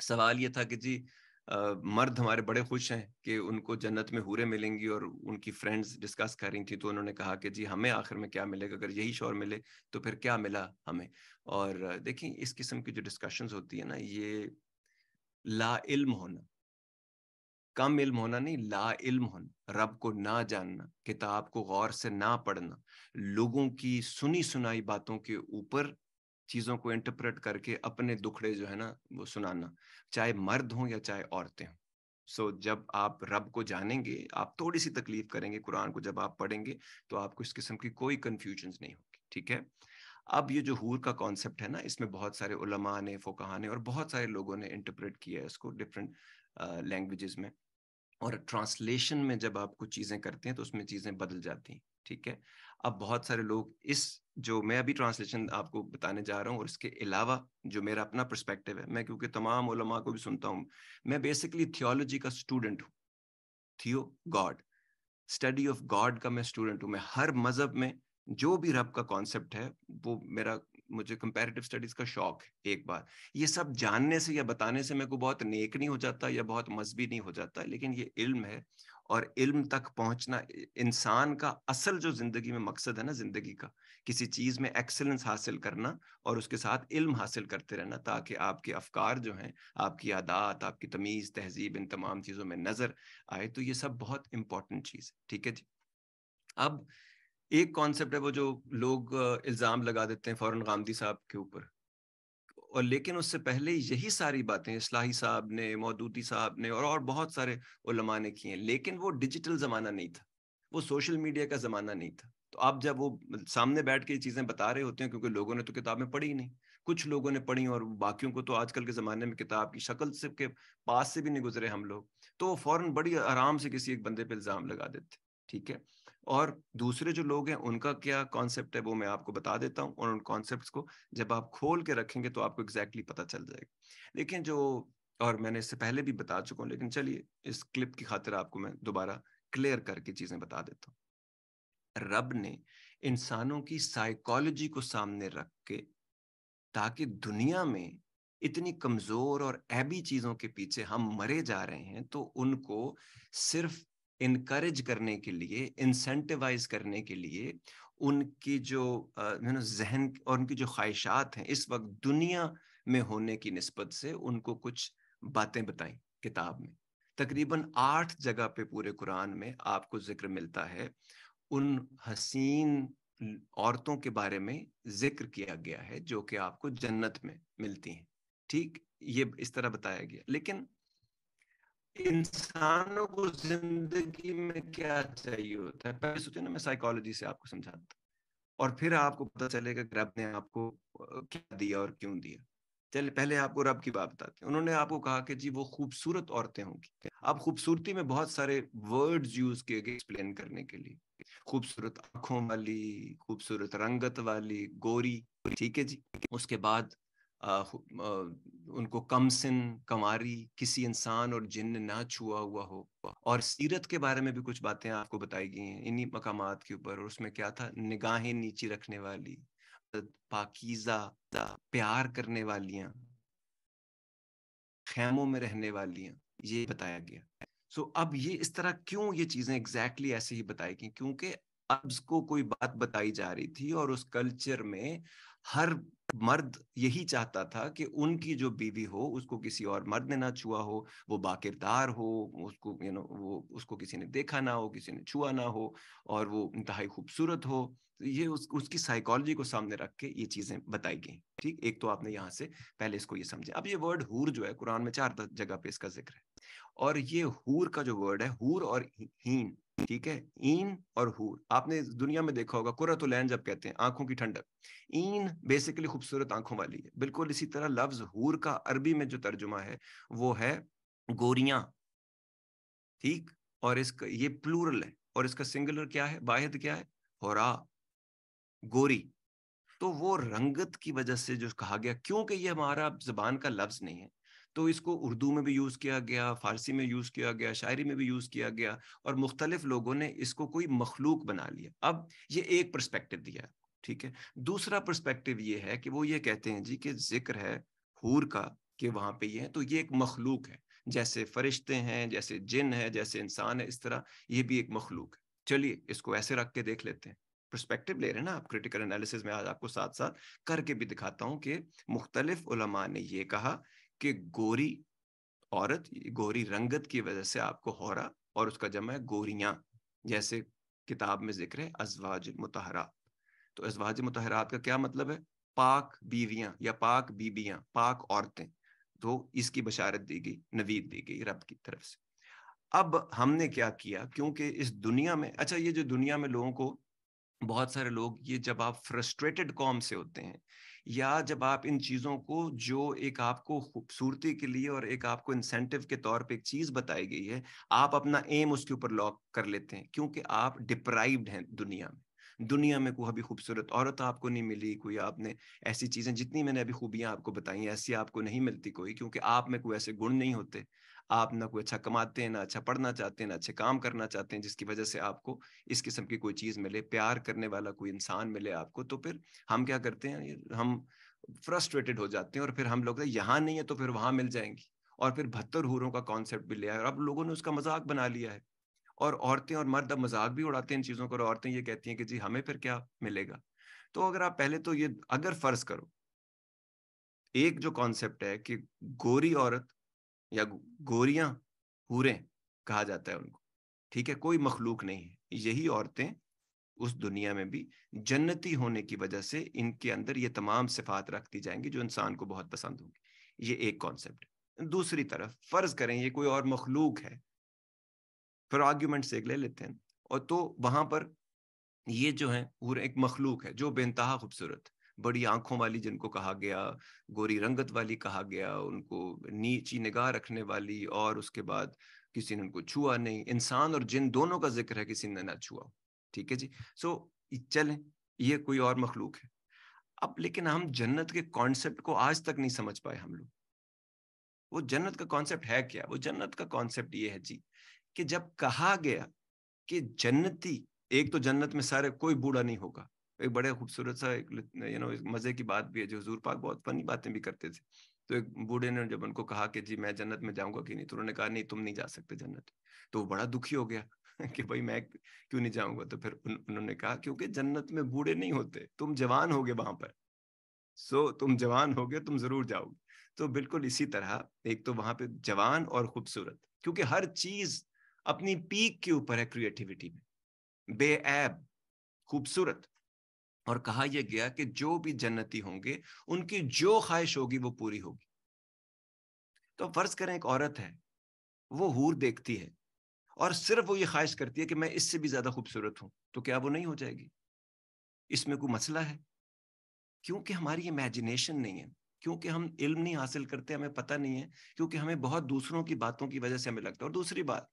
سوال یہ تھا کہ جی مرد ہمارے بڑے خوش ہیں کہ ان کو جنت میں حوریں ملیں گی، اور ان کی فرینڈز ڈسکس کر رہی تھی تو انہوں نے کہا کہ جی ہمیں آخر میں کیا ملے گا، اگر یہی شوہر ملے تو پھر کیا ملا ہمیں. اور دیکھیں اس قسم کی جو ڈسکشنز ہوتی ہے نا، یہ لا علم ہونا، کم علم ہونا نہیں، لا علم ہونا، رب کو نہ جاننا، کتاب کو غور سے نہ پڑھنا، لوگوں کی سنی سنائی باتوں کے اوپر چیزوں کو انٹرپریٹ کر کے اپنے دکھڑے جو ہے نا وہ سنانا، چاہے مرد ہوں یا چاہے عورتیں ہوں. جب آپ رب کو جانیں گے، آپ تھوڑی سی تکلیف کریں گے، قرآن کو جب آپ پڑھیں گے تو آپ کو اس قسم کی کوئی کنفیوژنز نہیں ہوگی. ٹھیک ہے. اب یہ جو حور کا کانسیپٹ ہے نا، اس میں بہت سارے علماء نے، فقہاء نے اور بہت سارے لوگوں نے انٹرپریٹ کیا ہے اس کو ڈفرینٹ لینگویجز میں، اور ٹرانسلیشن میں جب آپ کچھ چیزیں کرتے ہیں تو اس میں چیزیں بدل جاتی ہیں. ٹھیک ہے. اب بہت سارے لوگ اس جو میں ابھی ٹرانسلیشن آپ کو بتانے جا رہا ہوں، اور اس کے علاوہ جو میرا اپنا پرسپیکٹیو ہے، میں کیونکہ تمام علماء کو بھی سنتا ہوں، میں بیسکلی تھیولوجی کا اسٹوڈنٹ ہوں. تھیو گاڈ، اسٹڈی آف گاڈ کا میں اسٹوڈنٹ ہوں. میں ہر مذہب میں جو بھی رب کا کانسیپٹ ہے وہ مجھے کمپیریٹیو اسٹڈیز کا شوق ہے. ایک بار یہ سب جاننے سے یا بتانے سے میں کو بہت نیک نہیں ہو جاتا یا بہت مذہبی نہیں ہو جاتا، لیکن یہ علم ہے، اور علم تک پہنچنا انسان کا اصل جو زندگی میں مقصد ہے نا، زندگی کا کسی چیز میں ایکسلنس حاصل کرنا اور اس کے ساتھ علم حاصل کرتے رہنا، تاکہ آپ کے افکار جو ہیں، آپ کی عادات، آپ کی تمیز تہذیب، ان تمام چیزوں میں نظر آئے. تو یہ سب بہت امپورٹنٹ چیز ہے. ٹھیک ہے جی. اب ایک کانسیپٹ ہے وہ جو لوگ الزام لگا دیتے ہیں فوراً غامدی صاحب کے اوپر، اور لیکن اس سے پہلے یہی ساری باتیں اصلاحی صاحب نے، مودودی صاحب نے اور بہت سارے علماء نے کی ہیں. لیکن وہ ڈیجیٹل زمانہ نہیں تھا، وہ سوشل میڈیا کا زمانہ نہیں تھا. تو آپ جب وہ سامنے بیٹھ کے یہ چیزیں بتا رہے ہوتے ہیں، کیونکہ لوگوں نے تو کتابیں پڑھی ہی نہیں، کچھ لوگوں نے پڑھی اور باقیوں کو تو آج کل کے زمانے میں کتاب کی شکل سے کے پاس سے بھی نہیں گزرے ہم لوگ، تو وہ فوراً بڑی آرام سے کسی ایک بندے پہ الزام لگا دیتے. ٹھیک ہے. اور دوسرے جو لوگ ہیں ان کا کیا کانسیپٹ ہے وہ میں آپ کو بتا دیتا ہوں، اور ان کانسیپٹس کو جب آپ کھول کے رکھیں گے تو آپ کو ایگزیکٹلی پتہ چل جائے گا. لیکن جو، اور میں نے اس سے پہلے بھی بتا چکا ہوں، لیکن چلیے اس کلپ کی خاطر آپ کو میں دوبارہ کلیئر کر کے چیزیں بتا دیتا ہوں. رب نے انسانوں کی سائیکالوجی کو سامنے رکھ کے، تاکہ دنیا میں اتنی کمزور اور عیبی چیزوں کے پیچھے ہم مرے جا رہے ہیں، تو ان کو صرف انکریج کرنے کے لیے، انسینٹیوائز کرنے کے لیے، ان کی جو ذہن اور ان کی جو خواہشات ہیں اس وقت دنیا میں ہونے کی نسبت سے، ان کو کچھ باتیں بتائیں کتاب میں. تقریباً 8 جگہ پہ پورے قرآن میں آپ کو ذکر ملتا ہے ان حسین عورتوں کے بارے میں، ذکر کیا گیا ہے جو کہ آپ کو جنت میں ملتی ہیں. ٹھیک، یہ اس طرح بتایا گیا. لیکن انسانوں کو زندگی میں کیا چاہیے ہوتا ہے، پہلے سوچے نا، میں سائیکالوجی سے آپ کو سمجھاتا ہوں، اور پھر آپ کو پتہ چلے گا کہ رب نے آپ کو کیا دیا اور کیوں دیا. چلے پہلے آپ کو رب کی بات بتاتے ہیں. انہوں نے آپ کو کہا کہ جی وہ خوبصورت عورتیں ہوں گی. اب خوبصورتی میں بہت سارے ورڈز یوز کیے گئے ایکسپلین کرنے کے لیے. خوبصورت آنکھوں والی، خوبصورت رنگت والی، گوری. ٹھیک ہے جی. اس کے بعد ان کو کم سن، کماری، کسی انسان اور جن نے نہ چھوا ہوا ہو. اور سیرت کے بارے میں بھی کچھ باتیں آپ کو بتائی گئی ہیں انہی مقامات کے اوپر. اور اس میں کیا تھا؟ نگاہیں نیچی رکھنے والی، پاکیزہ، پیار کرنے والیاں، خیموں میں رہنے والیاں، یہ بتایا گیا. اب یہ اس طرح کیوں یہ چیزیں ایگزیکٹلی ایسے ہی بتائی گئی؟ کیونکہ اب اس کو کوئی بات بتائی جا رہی تھی، اور اس کلچر میں ہر مرد یہی چاہتا تھا کہ ان کی جو بیوی ہو اس کو کسی اور مرد نے نہ چھوا ہو، وہ باکردار ہو، اس کو وہ اس کو کسی نے دیکھا نہ ہو، کسی نے چھوا نہ ہو، اور وہ انتہائی خوبصورت ہو. یہ اس کی سائیکالوجی کو سامنے رکھ کے یہ چیزیں بتائی گئیں. ٹھیک. ایک تو آپ نے یہاں سے پہلے اس کو یہ سمجھے. اب یہ ورڈ حور جو ہے قرآن میں 4 جگہ پہ اس کا ذکر ہے، اور یہ حور کا جو ورڈ ہے، حور اور ہین. ٹھیک ہے. این اور حور آپ نے دنیا میں دیکھا ہوگا، قرۃ العین جب کہتے ہیں آنکھوں کی ٹھنڈک. این بیسیکلی خوبصورت آنکھوں والی ہے. بالکل اسی طرح لفظ حور کا عربی میں جو ترجمہ ہے وہ ہے گوریاں. ٹھیک. اور اس کا یہ پلورل ہے، اور اس کا سنگولر کیا ہے، واحد کیا ہے؟ حورا، گوری. تو وہ رنگت کی وجہ سے جو کہا گیا، کیونکہ یہ ہمارا زبان کا لفظ نہیں ہے، تو اس کو اردو میں بھی یوز کیا گیا، فارسی میں یوز کیا گیا، شاعری میں بھی یوز کیا گیا، اور مختلف لوگوں نے اس کو کوئی مخلوق بنا لیا. اب یہ ایک پرسپیکٹو دیا ہے. ٹھیک ہے. دوسرا پرسپیکٹو یہ ہے کہ وہ یہ کہتے ہیں جی کہ ذکر ہے حور کا کہ وہاں پہ یہ ہے، تو یہ ایک مخلوق ہے، جیسے فرشتے ہیں، جیسے جن ہے، جیسے انسان ہے، اس طرح یہ بھی ایک مخلوق ہے۔ چلیے اس کو ایسے رکھ کے دیکھ لیتے ہیں، پرسپیکٹو لے رہے ہیں نا آپ کریٹیکل انالیسز میں، آج آپ کو ساتھ ساتھ کر کے بھی دکھاتا ہوں کہ مختلف علماء نے یہ کہا کہ گوری عورت، گوری رنگت کی وجہ سے آپ کو ہورا، اور اس کا جمع ہے گوریاں، جیسے کتاب میں ذکر ہے ازواج مطہرات۔ تو ازواج مطہرات کا کیا مطلب ہے؟ پاک بیویاں یا پاک بیبیاں، پاک عورتیں۔ تو اس کی بشارت دی گئی، نوید دی گئی رب کی طرف سے۔ اب ہم نے کیا کیا، کیونکہ اس دنیا میں، اچھا یہ جو دنیا میں لوگوں کو، بہت سارے لوگ، یہ جب آپ فرسٹریٹڈ قوم سے ہوتے ہیں، یا جب آپ ان چیزوں کو، جو ایک آپ کو خوبصورتی کے لیے اور ایک آپ کو انسینٹو کے طور پہ ایک چیز بتائی گئی ہے، آپ اپنا ایم اس کے اوپر لاک کر لیتے ہیں، کیونکہ آپ ڈپرائیوڈ ہیں دنیا میں۔ دنیا میں کوئی ابھی خوبصورت عورت آپ کو نہیں ملی، کوئی آپ نے ایسی چیزیں، جتنی میں نے ابھی خوبیاں آپ کو بتائی ہیں، ایسی آپ کو نہیں ملتی کوئی، کیونکہ آپ میں کوئی ایسے گن نہیں ہوتے۔ آپ نہ کوئی اچھا کماتے ہیں، نہ اچھا پڑھنا چاہتے ہیں، نہ اچھے کام کرنا چاہتے ہیں، جس کی وجہ سے آپ کو اس قسم کی کوئی چیز ملے، پیار کرنے والا کوئی انسان ملے آپ کو۔ تو پھر ہم کیا کرتے ہیں، ہم فرسٹریٹڈ ہو جاتے ہیں، اور پھر ہم لوگ یہاں نہیں ہے تو پھر وہاں مل جائیں گی، اور پھر 72 حوروں کا کانسیپٹ بھی لیا ہے، اور اب لوگوں نے اس کا مذاق بنا لیا ہے، اور عورتیں اور مرد اب مذاق بھی اڑاتے ہیں ان چیزوں کو، اور عورتیں یہ کہتی ہیں کہ جی ہمیں پھر کیا ملے گا۔ تو اگر آپ پہلے تو یہ اگر فرض کرو، ایک جو کانسیپٹ ہے کہ گوری عورت یا گوریاں حوریں کہا جاتا ہے ان کو، ٹھیک ہے، کوئی مخلوق نہیں ہے، یہی عورتیں اس دنیا میں بھی جنتی ہونے کی وجہ سے ان کے اندر یہ تمام صفات رکھتی جائیں گی جو انسان کو بہت پسند ہوں گی۔ یہ ایک کانسیپٹ ہے۔ دوسری طرف فرض کریں یہ کوئی اور مخلوق ہے، پھر آرگیومنٹ سے ایک لے لیتے ہیں، اور تو وہاں پر یہ جو ہے پورا ایک مخلوق ہے جو بے انتہا خوبصورت، بڑی آنکھوں والی جن کو کہا گیا، گوری رنگت والی کہا گیا، ان کو نیچی نگاہ رکھنے والی، اور اس کے بعد کسی نے ان کو چھوا نہیں، انسان اور جن دونوں کا ذکر ہے، کسی نے نہ چھوا۔ ٹھیک ہے جی، سو چلیں، یہ کوئی اور مخلوق ہے۔ اب لیکن ہم جنت کے کانسیپٹ کو آج تک نہیں سمجھ پائے ہم لوگ۔ وہ جنت کا کانسیپٹ ہے کیا؟ وہ جنت کا کانسیپٹ یہ ہے جی کہ جب کہا گیا کہ جنتی، ایک تو جنت میں سارے کوئی بوڑھا نہیں ہوگا، ایک بڑے خوبصورت سا ایک مزے کی بات بھی ہے، جو حضور پاک بہت فنی باتیں بھی کرتے تھے۔ تو ایک بوڑھے نے جب ان کو کہا کہ جی میں جنت میں جاؤں گا کہ نہیں، تو انہوں نے کہا نہیں تم نہیں جا سکتے جنت۔ تو وہ بڑا دکھی ہو گیا کہ بھائی میں کیوں نہیں جاؤں گا؟ تو پھر انہوں نے کہا کیونکہ جنت میں بوڑھے نہیں ہوتے، تم جوان ہوگے وہاں پر، سو تم جوان ہوگے، تم ضرور جاؤ گے۔ تو بالکل اسی طرح ایک تو وہاں پہ جوان اور خوبصورت، کیونکہ ہر چیز اپنی پیک کے اوپر ہے کریٹیوٹی میں، بے عیب، خوبصورت۔ اور کہا یہ گیا کہ جو بھی جنتی ہوں گے ان کی جو خواہش ہوگی وہ پوری ہوگی۔ تو فرض کریں ایک عورت ہے، وہ حور دیکھتی ہے، اور صرف وہ یہ خواہش کرتی ہے کہ میں اس سے بھی زیادہ خوبصورت ہوں، تو کیا وہ نہیں ہو جائے گی؟ اس میں کوئی مسئلہ ہے؟ کیونکہ ہماری امیجنیشن نہیں ہے، کیونکہ ہم علم نہیں حاصل کرتے، ہمیں پتہ نہیں ہے، کیونکہ ہمیں بہت دوسروں کی باتوں کی وجہ سے ہمیں لگتا ہے۔ اور دوسری بات،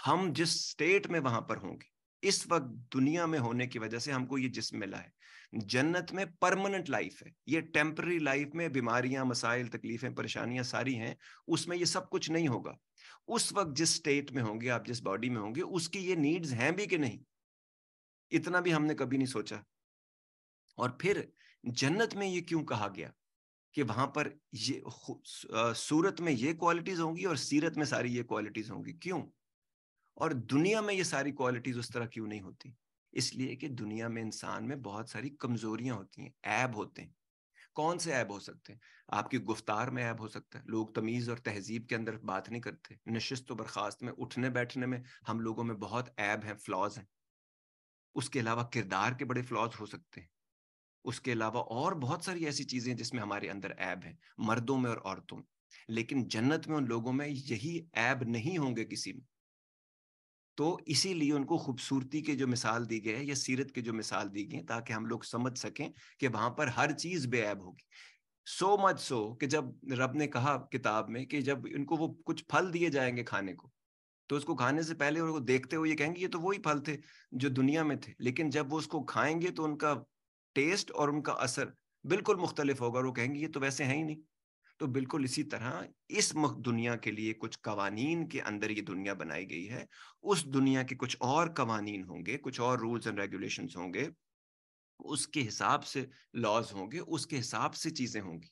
ہم جس سٹیٹ میں وہاں پر ہوں گے اس وقت دنیا میں ہونے کی وجہ سے ہم کو یہ جسم ملا ہے۔ جنت میں پرماننٹ لائف ہے، یہ ٹیمپرری لائف میں بیماریاں، مسائل، تکلیفیں، پریشانیاں ساری ہیں، اس میں یہ سب کچھ نہیں ہوگا۔ اس وقت جس سٹیٹ میں ہوں گے آپ، جس باڈی میں ہوں گے، اس کی یہ نیڈز ہیں بھی کہ نہیں، اتنا بھی ہم نے کبھی نہیں سوچا۔ اور پھر جنت میں یہ کیوں کہا گیا کہ وہاں پر یہ صورت میں یہ کوالٹیز ہوں گی اور سیرت میں ساری یہ کوالٹیز ہوں گی؟ کیوں؟ اور دنیا میں یہ ساری کوالٹیز اس طرح کیوں نہیں ہوتی؟ اس لیے کہ دنیا میں انسان میں بہت ساری کمزوریاں ہوتی ہیں، عیب ہوتے ہیں۔ کون سے عیب ہو سکتے ہیں؟ آپ کی گفتار میں عیب ہو سکتا ہے، لوگ تمیز اور تہذیب کے اندر بات نہیں کرتے، نشست و برخاست میں، اٹھنے بیٹھنے میں ہم لوگوں میں بہت عیب ہیں، فلاز ہیں۔ اس کے علاوہ کردار کے بڑے فلاز ہو سکتے ہیں۔ اس کے علاوہ اور بہت ساری ایسی چیزیں جس میں ہمارے اندر عیب ہیں، مردوں میں اور عورتوں میں۔ لیکن جنت میں ان لوگوں میں یہی عیب نہیں ہوں گے کسی میں۔ تو اسی لیے ان کو خوبصورتی کے جو مثال دی گئی ہے یا سیرت کے جو مثال دی گئی تاکہ ہم لوگ سمجھ سکیں کہ وہاں پر ہر چیز بے عیب ہوگی۔ سو مچ سو کہ جب رب نے کہا کتاب میں کہ جب ان کو وہ کچھ پھل دیے جائیں گے کھانے کو، تو اس کو کھانے سے پہلے ان کو دیکھتے ہوئے یہ کہیں گے یہ تو وہی پھل تھے جو دنیا میں تھے، لیکن جب وہ اس کو کھائیں گے تو ان کا ٹیسٹ اور ان کا اثر بالکل مختلف ہوگا، اور وہ کہیں گے یہ تو ویسے ہیں ہی نہیں۔ تو بالکل اسی طرح اس دنیا کے لیے کچھ قوانین کے اندر یہ دنیا بنائی گئی ہے، اس دنیا کے کچھ اور قوانین ہوں گے، کچھ اور رولز اینڈ ریگولیشنز ہوں گے، اس کے حساب سے لاز ہوں گے، اس کے حساب سے چیزیں ہوں گی۔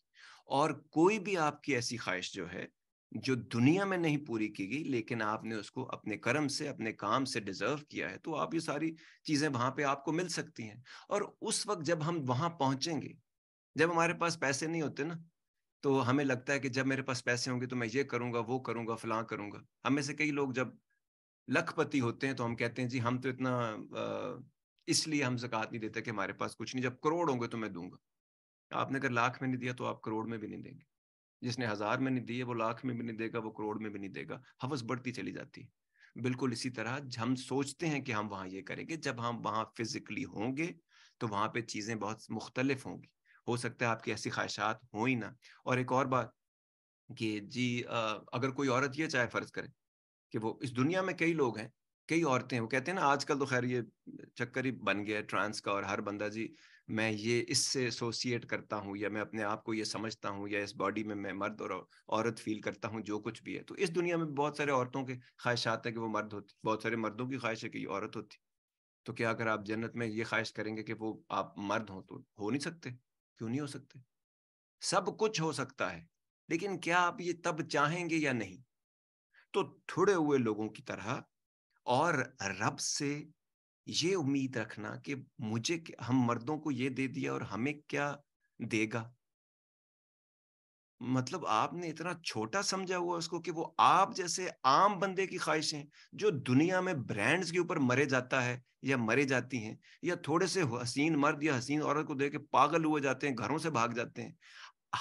اور کوئی بھی آپ کی ایسی خواہش جو ہے جو دنیا میں نہیں پوری کی گئی لیکن آپ نے اس کو اپنے کرم سے اپنے کام سے ڈیزرو کیا ہے، تو آپ یہ ساری چیزیں وہاں پہ آپ کو مل سکتی ہیں۔ اور اس وقت جب ہم وہاں پہنچیں گے، جب ہمارے پاس پیسے نہیں ہوتے نا، تو ہمیں لگتا ہے کہ جب میرے پاس پیسے ہوں گے تو میں یہ کروں گا، وہ کروں گا، فلاں کروں گا۔ ہم میں سے کئی لوگ جب لکھ پتی ہوتے ہیں تو ہم کہتے ہیں جی ہم تو اتنا اس لیے ہم زکوٰۃ نہیں دیتے کہ ہمارے پاس کچھ نہیں، جب کروڑ ہوں گے تو میں دوں گا۔ آپ نے اگر لاکھ میں نہیں دیا تو آپ کروڑ میں بھی نہیں دیں گے، جس نے 1000 میں نہیں دیے وہ لاکھ میں بھی نہیں دے گا، وہ کروڑ میں بھی نہیں دے گا۔ ہوس بڑھتی چلی جاتی ہے۔ بالکل اسی طرح ہم سوچتے ہیں کہ ہم وہاں یہ کریں گے، جب ہم وہاں فزیکلی ہوں گے تو وہاں پہ چیزیں بہت مختلف ہوں گی۔ ہو سکتا ہے آپ کی ایسی خواہشات ہوں ہی نہ۔ اور ایک اور بات کہ جی اگر کوئی عورت یہ چاہے، فرض کرے کہ وہ اس دنیا میں کئی لوگ ہیں، کئی عورتیں، وہ کہتے ہیں نا آج کل تو خیر یہ چکر ہی بن گیا ہے ٹرانس کا، اور ہر بندہ جی میں یہ اس سے ایسوسیٹ کرتا ہوں، یا میں اپنے آپ کو یہ سمجھتا ہوں، یا اس باڈی میں میں مرد اور عورت فیل کرتا ہوں، جو کچھ بھی ہے۔ تو اس دنیا میں بہت سارے عورتوں کے خواہشات ہیں کہ وہ مرد ہوتی، بہت سارے مردوں کی خواہش ہے کہ یہ عورت ہوتی۔ تو کیا اگر آپ جنت میں یہ خواہش کریں گے کہ وہ آپ مرد ہوں تو ہو نہیں سکتے؟ کیوں نہیں ہو سکتے؟ سب کچھ ہو سکتا ہے، لیکن کیا آپ یہ تب چاہیں گے یا نہیں؟ تو تھوڑے ہوئے لوگوں کی طرح اور رب سے یہ امید رکھنا کہ مجھے ہم مردوں کو یہ دے دیا اور ہمیں کیا دے گا۔ مطلب آپ نے اتنا چھوٹا سمجھا ہوا اس کو کہ وہ آپ جیسے عام بندے کی خواہشیں جو دنیا میں برانڈز کے اوپر مرے جاتا ہے یا مرے جاتی ہیں، یا تھوڑے سے حسین مرد یا حسین عورت کو دیکھ کے پاگل ہوئے جاتے ہیں، گھروں سے بھاگ جاتے ہیں،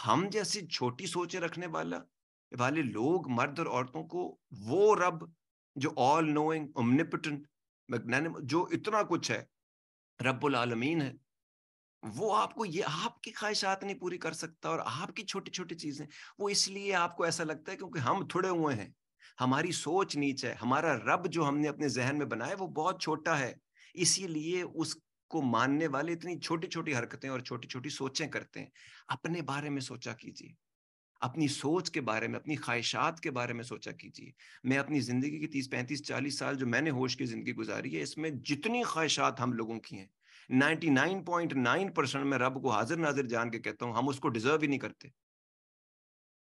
ہم جیسی چھوٹی سوچیں رکھنے والے لوگ، مرد اور عورتوں کو وہ رب جو آل نوئنگ، اومنیپوٹنٹ، میگنانم، جو اتنا کچھ ہے، رب العالمین ہے، وہ آپ کو یہ آپ کی خواہشات نہیں پوری کر سکتا، اور آپ کی چھوٹی چھوٹی چیزیں وہ اس لیے آپ کو ایسا لگتا ہے کیونکہ ہم تھوڑے ہوئے ہیں، ہماری سوچ نیچ ہے، ہمارا رب جو ہم نے اپنے ذہن میں بنایا وہ بہت چھوٹا ہے، اسی لیے اس کو ماننے والے اتنی چھوٹی چھوٹی حرکتیں اور چھوٹی چھوٹی سوچیں کرتے ہیں۔ اپنے بارے میں سوچا کیجیے، اپنی سوچ کے بارے میں، اپنی خواہشات کے بارے میں سوچا کیجیے۔ میں اپنی زندگی کی 30 35 40 سال جو میں نے ہوش کی زندگی گزاری ہے، اس میں جتنی خواہشات ہم لوگوں کی ہیں، 99.9% میں رب کو حاضر ناظر جان کے کہتا ہوں ہم اس کو ڈیزرو ہی نہیں کرتے،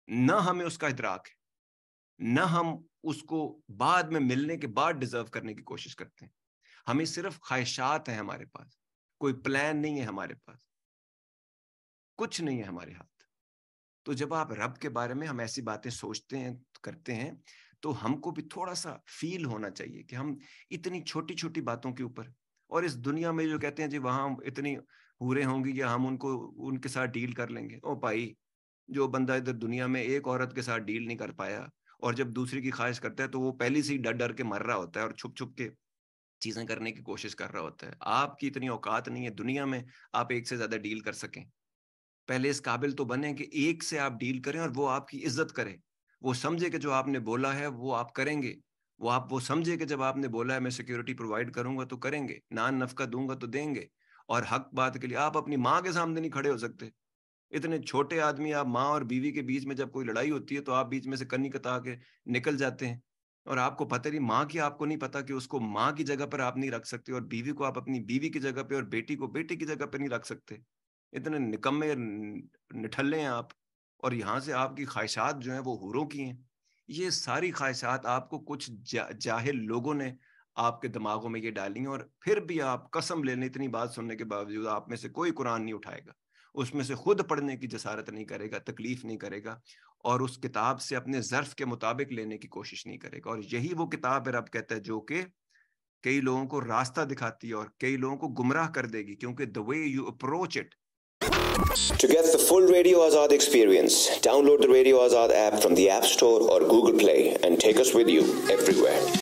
نہ ہمیں اس کا ادراک ہے، نہ ہم اس کو بعد میں ملنے کے بعد ڈیزرو کرنے کی کوشش کرتے ہیں۔ ہمیں صرف خواہشات ہیں، ہمارے پاس کوئی پلان نہیں ہے، ہمارے پاس کچھ نہیں ہے ہمارے ہاتھ۔ تو جب آپ رب کے بارے میں ہم ایسی باتیں سوچتے ہیں، کرتے ہیں، تو ہم کو بھی تھوڑا سا فیل ہونا چاہیے کہ ہم اتنی چھوٹی چھوٹی باتوں کے اوپر، اور اس دنیا میں جو کہتے ہیں جی وہاں اتنی حوریں ہوں گی یا ہم ان کے ساتھ ڈیل کر لیں گے، او بھائی جو بندہ ادھر دنیا میں ایک عورت کے ساتھ ڈیل نہیں کر پایا اور جب دوسری کی خواہش کرتا ہے تو وہ پہلی سے ہی ڈر ڈر کے مر رہا ہوتا ہے اور چھپ چھپ کے چیزیں کرنے کی کوشش کر رہا ہوتا ہے۔ آپ کی اتنی اوقات نہیں ہے دنیا میں آپ ایک سے زیادہ ڈیل کر سکیں۔ پہلے اس قابل تو بنیں کہ ایک سے آپ ڈیل کریں اور وہ آپ کی عزت کرے، وہ سمجھے کہ جو آپ نے بولا ہے وہ آپ کریں گے، وہ سمجھے کہ جب آپ نے بولا ہے میں سیکیورٹی پرووائڈ کروں گا تو کریں گے، نان نفقہ دوں گا تو دیں گے، اور حق بات کے لیے آپ اپنی ماں کے سامنے نہیں کھڑے ہو سکتے۔ اتنے چھوٹے آدمی، آپ ماں اور بیوی کے بیچ میں جب کوئی لڑائی ہوتی ہے تو آپ بیچ میں سے کنی کتا کے نکل جاتے ہیں، اور آپ کو پتہ نہیں ماں کی، آپ کو نہیں پتا کہ اس کو ماں کی جگہ پر آپ نہیں رکھ سکتے، اور بیوی کو آپ اپنی بیوی کی جگہ پہ اور بیٹی کو بیٹی کی جگہ پہ نہیں رکھ سکتے۔ اتنے نکمے نٹھلے ہیں آپ، اور یہاں سے آپ کی خواہشات جو ہیں وہ حوروں کی ہیں۔ یہ ساری خواہشات آپ کو کچھ جاہل لوگوں نے آپ کے دماغوں میں یہ ڈالی ہیں، اور پھر بھی آپ قسم لے لیں، اتنی بات سننے کے باوجود آپ میں سے کوئی قرآن نہیں اٹھائے گا، اس میں سے خود پڑھنے کی جسارت نہیں کرے گا، تکلیف نہیں کرے گا، اور اس کتاب سے اپنے ظرف کے مطابق لینے کی کوشش نہیں کرے گا۔ اور یہی وہ کتاب ہے، رب کہتا ہے، جو کہ کئی لوگوں کو راستہ دکھاتی ہے اور کئی لوگوں کو گمراہ کر دے گی، کیونکہ the way you approach it. To get the full Radio Azad experience, download the Radio Azad app from the App Store or Google Play and take us with you everywhere.